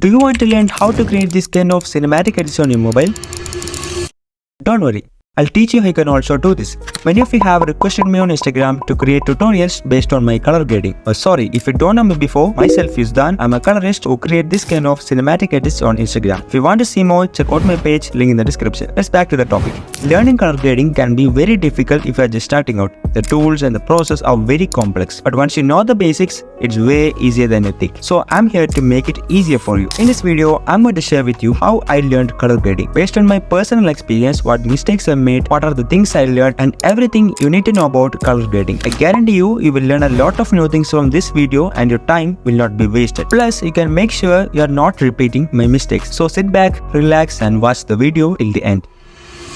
Do you want to learn how to create this kind of cinematic edits on your mobile? Don't worry, I'll teach you how you can also do this. Many of you have requested me on Instagram to create tutorials based on my color grading. Sorry, if you don't know me before, myself Yuzdan, I'm a colorist who create this kind of cinematic edits on Instagram. If you want to see more, check out my page, link in the description. Let's back to the topic. Learning color grading can be very difficult if you are just starting out. The tools and the process are very complex, but once you know the basics, it's way easier than you think. So I'm here to make it easier for you. In this video, I'm going to share with you how I learned color grading. Based on my personal experience, what mistakes I made, what are the things I learned, and everything you need to know about color grading. I guarantee you will learn a lot of new things from this video and your time will not be wasted. Plus, you can make sure you are not repeating my mistakes. So sit back, relax and watch the video till the end.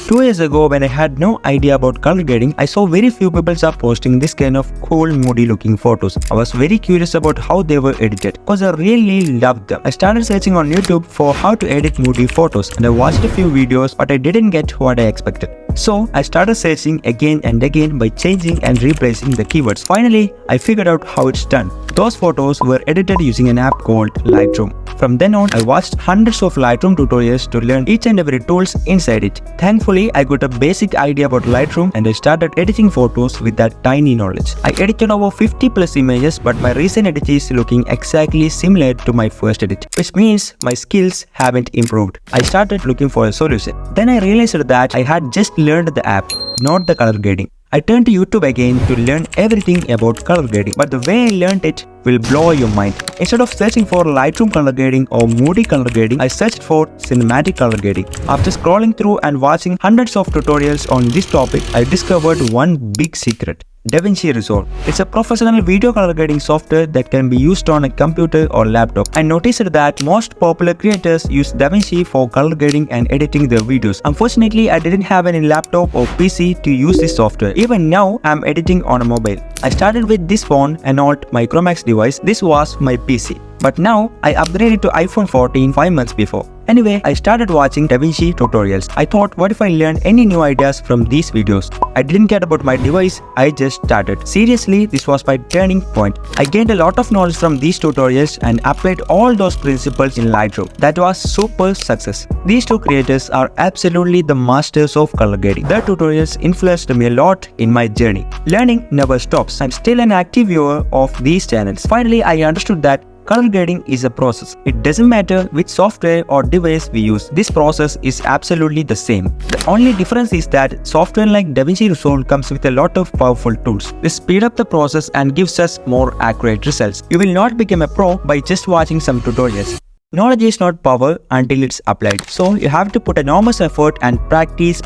2 years ago, when I had no idea about color grading, I saw very few people are posting this kind of cool, moody looking photos. I was very curious about how they were edited because I really loved them. I started searching on YouTube for how to edit moody photos and I watched a few videos, but I didn't get what I expected. So I started searching again and again by changing and replacing the keywords. Finally, I figured out how it's done. Those photos were edited using an app called Lightroom. From then on, I watched hundreds of Lightroom tutorials to learn each and every tools inside it. Thankfully, I got a basic idea about Lightroom and I started editing photos with that tiny knowledge. I edited over 50 plus images, but my recent edit is looking exactly similar to my first edit, which means my skills haven't improved. I started looking for a solution. Then I realized that I had just learned the app, not the color grading. I turned to YouTube again to learn everything about color grading, but the way I learned it will blow your mind. Instead of searching for Lightroom color grading or moody color grading, I searched for cinematic color grading. After scrolling through and watching hundreds of tutorials on this topic, I discovered one big secret. DaVinci Resolve. It's a professional video color grading software that can be used on a computer or laptop. I noticed that most popular creators use DaVinci for color grading and editing their videos. Unfortunately, I didn't have any laptop or PC to use this software. Even now, I'm editing on a mobile. I started with this phone, an old Micromax device. This was my PC. But now, I upgraded to iPhone 14 5 months before. Anyway, I started watching DaVinci tutorials. I thought, what if I learn any new ideas from these videos? I didn't care about my device, I just started. Seriously, this was my turning point. I gained a lot of knowledge from these tutorials and applied all those principles in Lightroom. That was super success. These two creators are absolutely the masters of color grading. Their tutorials influenced me a lot in my journey. Learning never stops. I'm still an active viewer of these channels. Finally, I understood that color grading is a process. It doesn't matter which software or device we use. This process is absolutely the same. The only difference is that software like DaVinci Resolve comes with a lot of powerful tools. They speed up the process and gives us more accurate results. You will not become a pro by just watching some tutorials. Knowledge is not power until it's applied. So you have to put enormous effort and practice.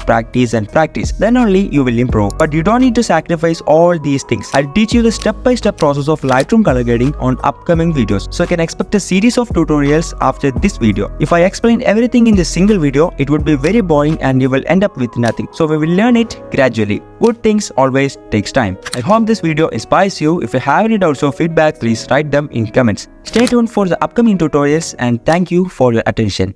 Then only you will improve. But you don't need to sacrifice all these things. I'll teach you the step-by-step process of Lightroom color grading on upcoming videos. So you can expect a series of tutorials after this video. If I explain everything in this single video, it would be very boring and you will end up with nothing. So we will learn it gradually. Good things always takes time. I hope this video inspires you. If you have any doubts or feedback, please write them in comments. Stay tuned for the upcoming tutorials and thank you for your attention.